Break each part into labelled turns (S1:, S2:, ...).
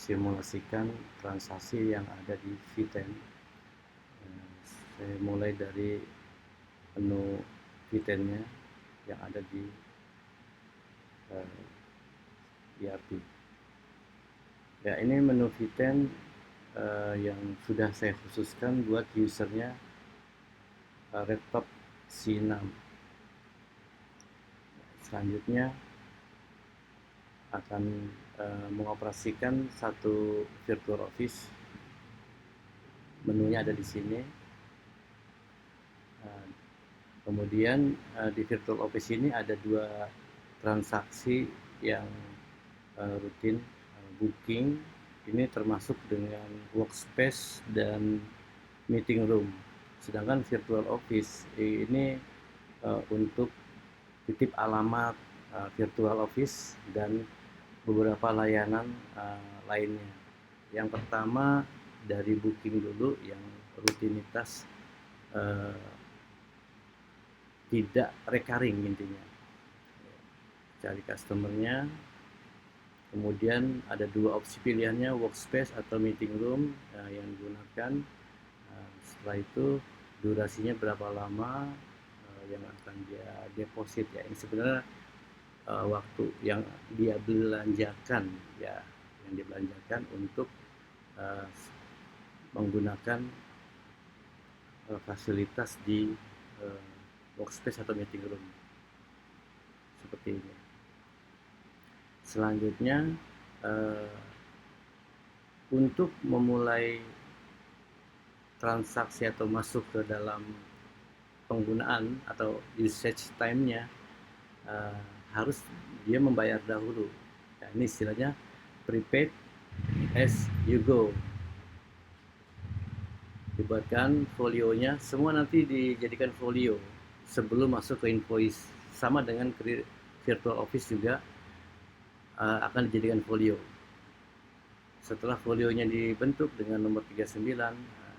S1: simulasikan transaksi yang ada di V10. Saya mulai dari menu V10-nya yang ada di ERP. Ya, ini menu V10 yang sudah saya khususkan buat usernya laptop C6. Selanjutnya akan mengoperasikan satu virtual office. Menunya ada di sini. Kemudian di virtual office ini ada dua transaksi yang rutin, booking. Ini termasuk dengan workspace dan meeting room. Sedangkan virtual office ini untuk titip alamat, virtual office, dan beberapa layanan lainnya. Yang pertama dari booking dulu, yang rutinitas tidak recurring intinya. Cari customernya, kemudian ada dua opsi pilihannya, workspace atau meeting room yang digunakan. Setelah itu durasinya berapa lama yang akan dia deposit ya. Ini sebenarnya waktu yang dia belanjakan ya, yang dibelanjakan untuk menggunakan fasilitas di workspace atau meeting room seperti ini. Selanjutnya untuk memulai transaksi atau masuk ke dalam penggunaan atau usage time-nya harus dia membayar dahulu. Nah, ini istilahnya prepaid as you go. Dibuatkan folionya, semua nanti dijadikan folio sebelum masuk ke invoice. Sama dengan virtual office juga akan dijadikan folio. Setelah folionya dibentuk dengan nomor 39,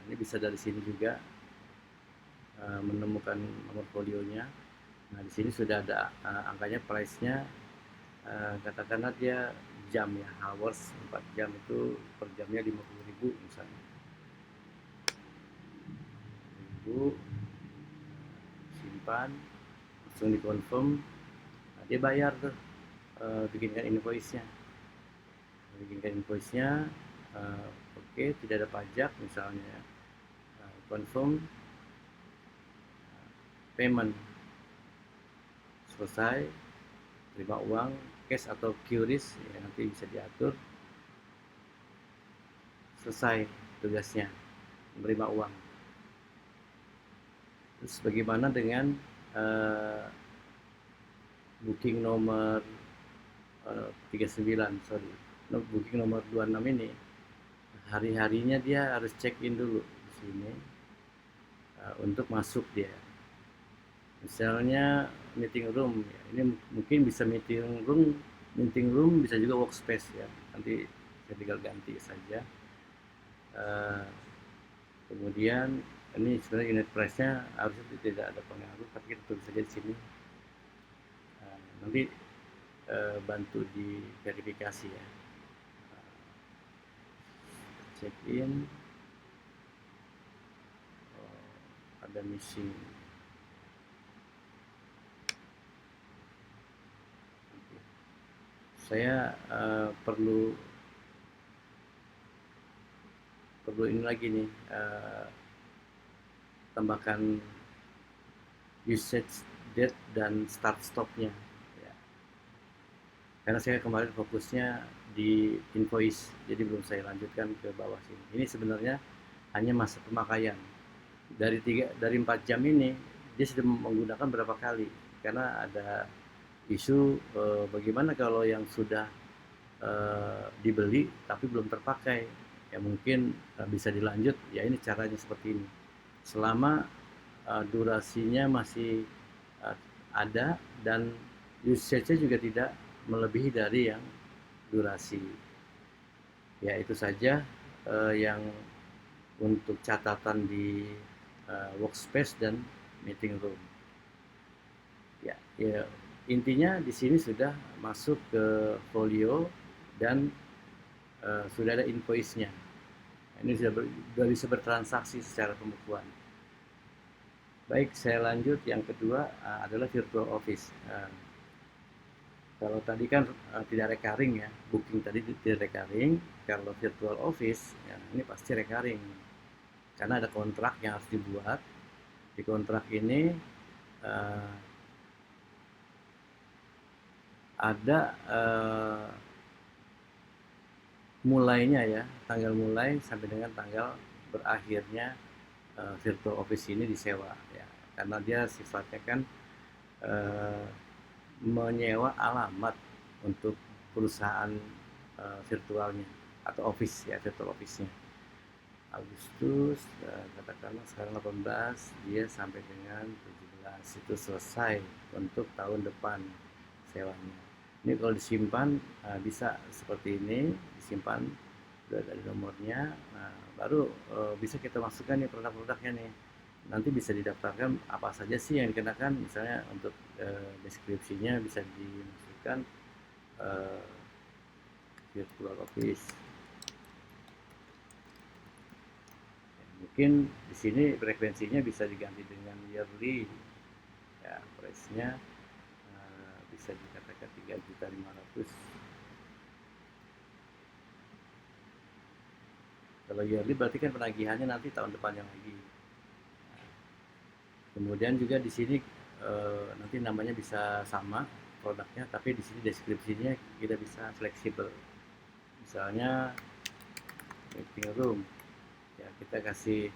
S1: ini bisa dari sini juga menemukan nomor folionya. Nah, di sini sudah ada angkanya, price-nya, katakanlah dia jam ya, hours, 4 jam itu per jamnya 50.000 misalnya. 50.000, simpan, langsung dikonfirm, nah, dia bayar tuh, bikinkan invoice-nya. Oke, tidak ada pajak misalnya, confirm, payment, selesai, terima uang, cash atau QRIS ya, nanti bisa diatur. Selesai tugasnya, menerima uang. Terus bagaimana dengan booking nomor 39, booking nomor 26 ini? Hari-harinya dia harus check in dulu di sini untuk masuk dia. Misalnya meeting room, ya, ini mungkin bisa meeting room bisa juga workspace ya. Nanti saya tinggal ganti saja. Kemudian ini sebenarnya unit price-nya harusnya tidak ada pengaruh, tapi kita tulis saja di sini. Nanti bantu di verifikasi ya. Check in, ada missing. Saya perlu ini lagi nih, tambahkan usage date dan start stopnya ya. Karena saya kemarin fokusnya di invoice, jadi belum saya lanjutkan ke bawah sini. Ini sebenarnya hanya masa pemakaian. Dari 4 jam ini dia sudah menggunakan berapa kali, karena ada isu bagaimana kalau yang sudah dibeli tapi belum terpakai ya, mungkin bisa dilanjut ya. Ini caranya seperti ini, selama durasinya masih ada dan usage-nya juga tidak melebihi dari yang durasi ya. Itu saja yang untuk catatan di workspace dan meeting room ya. Intinya di sini sudah masuk ke folio dan sudah ada invoice-nya. Ini sudah bisa bertransaksi secara pembukuan. Baik, saya lanjut. Yang kedua adalah virtual office. Kalau tadi kan tidak recurring ya, booking tadi tidak recurring. Kalau virtual office, ya, ini pasti recurring. Karena ada kontrak yang harus dibuat. Di kontrak ini ada mulainya ya, tanggal mulai sampai dengan tanggal berakhirnya virtual office ini disewa ya, karena dia sifatnya kan menyewa alamat untuk perusahaan virtualnya atau office ya, virtual office-nya. Agustus katakanlah sekarang 18, dia sampai dengan 17 itu selesai untuk tahun depan sewanya. Ini kalau disimpan bisa seperti ini, disimpan udah ada nomornya. Nah, baru bisa kita masukkan nih produk-produknya nih. Nanti bisa didaftarkan apa saja sih yang dikenakan, misalnya untuk deskripsinya bisa dimasukkan virtual office. Mungkin di sini frekuensinya bisa diganti dengan yearly ya, price-nya bisa dikatakan 3.500.000. Kalau yearly berarti kan penagihannya nanti tahun depannya lagi. Kemudian juga di sini nanti namanya bisa sama produknya, tapi di sini deskripsinya kita bisa fleksibel. Misalnya meeting room, ya kita kasih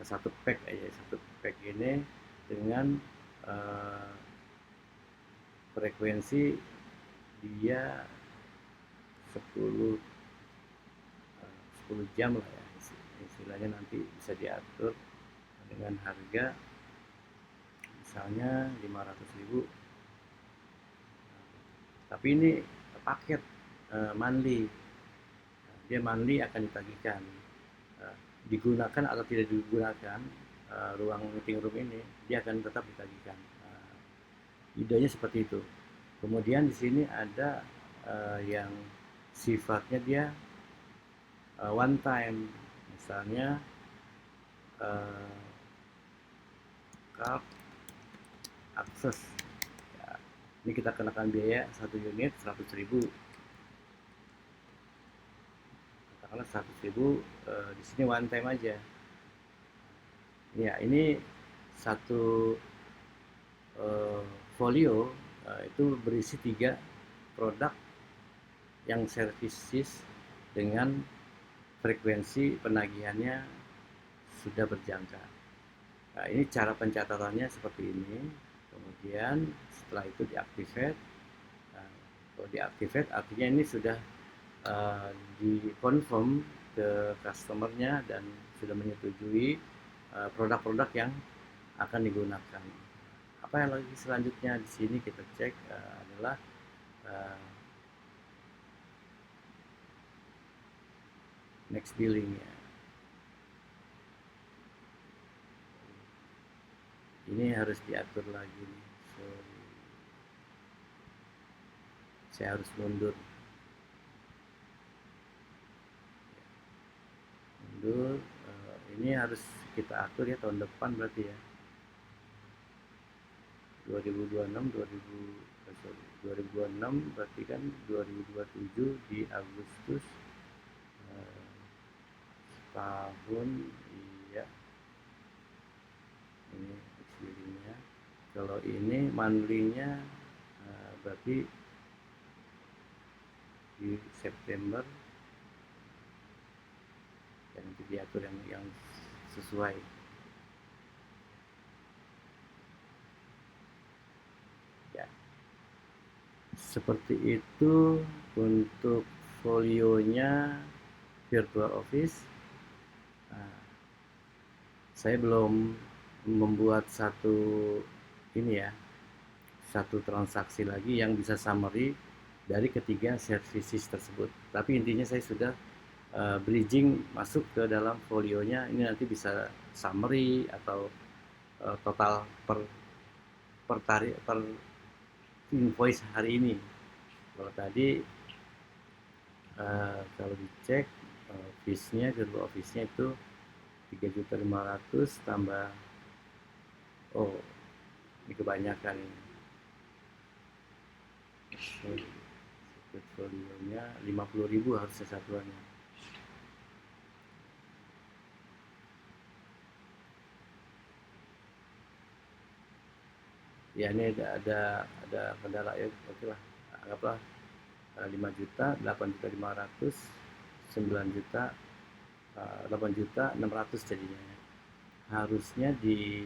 S1: satu pack aja, satu pack ini dengan frekuensi dia 10 jam lah ya, istilahnya nanti bisa diatur dengan harga misalnya 500.000. Tapi ini paket monthly, dia monthly akan ditagihkan, digunakan atau tidak digunakan ruang meeting room ini, dia akan tetap ditagihkan. Idenya seperti itu. Kemudian di sini ada yang sifatnya dia one time, misalnya card akses ya, ini kita kenakan biaya 1 unit 100.000, katakanlah 100.000. Di sini one time aja ya. Ini satu folio itu berisi 3 produk yang services dengan frekuensi penagihannya sudah berjangka. Nah, ini cara pencatatannya seperti ini. Kemudian setelah itu diactivate. Kalau diactivate artinya ini sudah dikonfirm ke customernya dan sudah menyetujui produk-produk yang akan digunakan. Apa yang lagi selanjutnya di sini kita cek adalah next billing ya. Ini harus diatur lagi nih. Saya harus mundur. Ini harus kita atur ya tahun depan berarti ya. 2026 berarti kan 2027 di Agustus tahun iya. Ini billingnya. Kalau ini monthly-nya berarti di September dan nanti diatur yang sesuai. Ya, seperti itu untuk folionya virtual office. Saya belum membuat satu ini ya, satu transaksi lagi yang bisa summary dari ketiga services tersebut. Tapi intinya saya sudah bridging masuk ke dalam folionya. Ini nanti bisa summary atau total per invoice hari ini. Kalau tadi Kalau dicek fees-nya kedua office-nya itu 3.500.000 tambah, oh ini kebanyakan ini. Portfolionya 50.000 harusnya satuannya. Ya ini ada kendala ya, oke lah, anggaplah 5 juta, 8.500.000, 9 juta, 8.600.000 jadinya ya. Harusnya di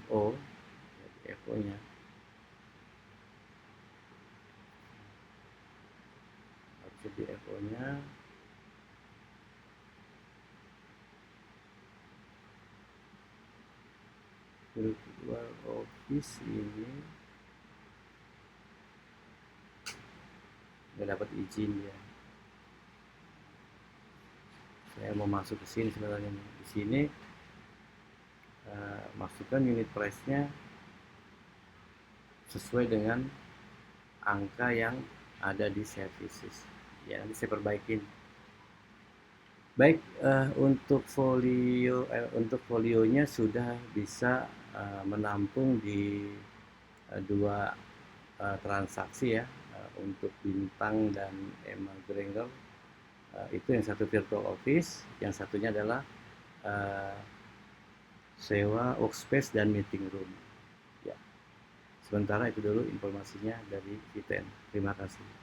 S1: FO, FO-nya harusnya di FO-nya virtual office ini nggak dapat izin ya. Saya mau masuk ke sini sebenarnya nih. Di sini masukkan unit price-nya sesuai dengan angka yang ada di services. Ya nanti saya perbaikin. Baik, untuk folionya sudah bisa menampung di dua transaksi ya, untuk Bintang dan Emma Granger. Itu yang satu virtual office, yang satunya adalah sewa workspace dan meeting room. Ya, sementara itu dulu informasinya dari VTN. Terima kasih.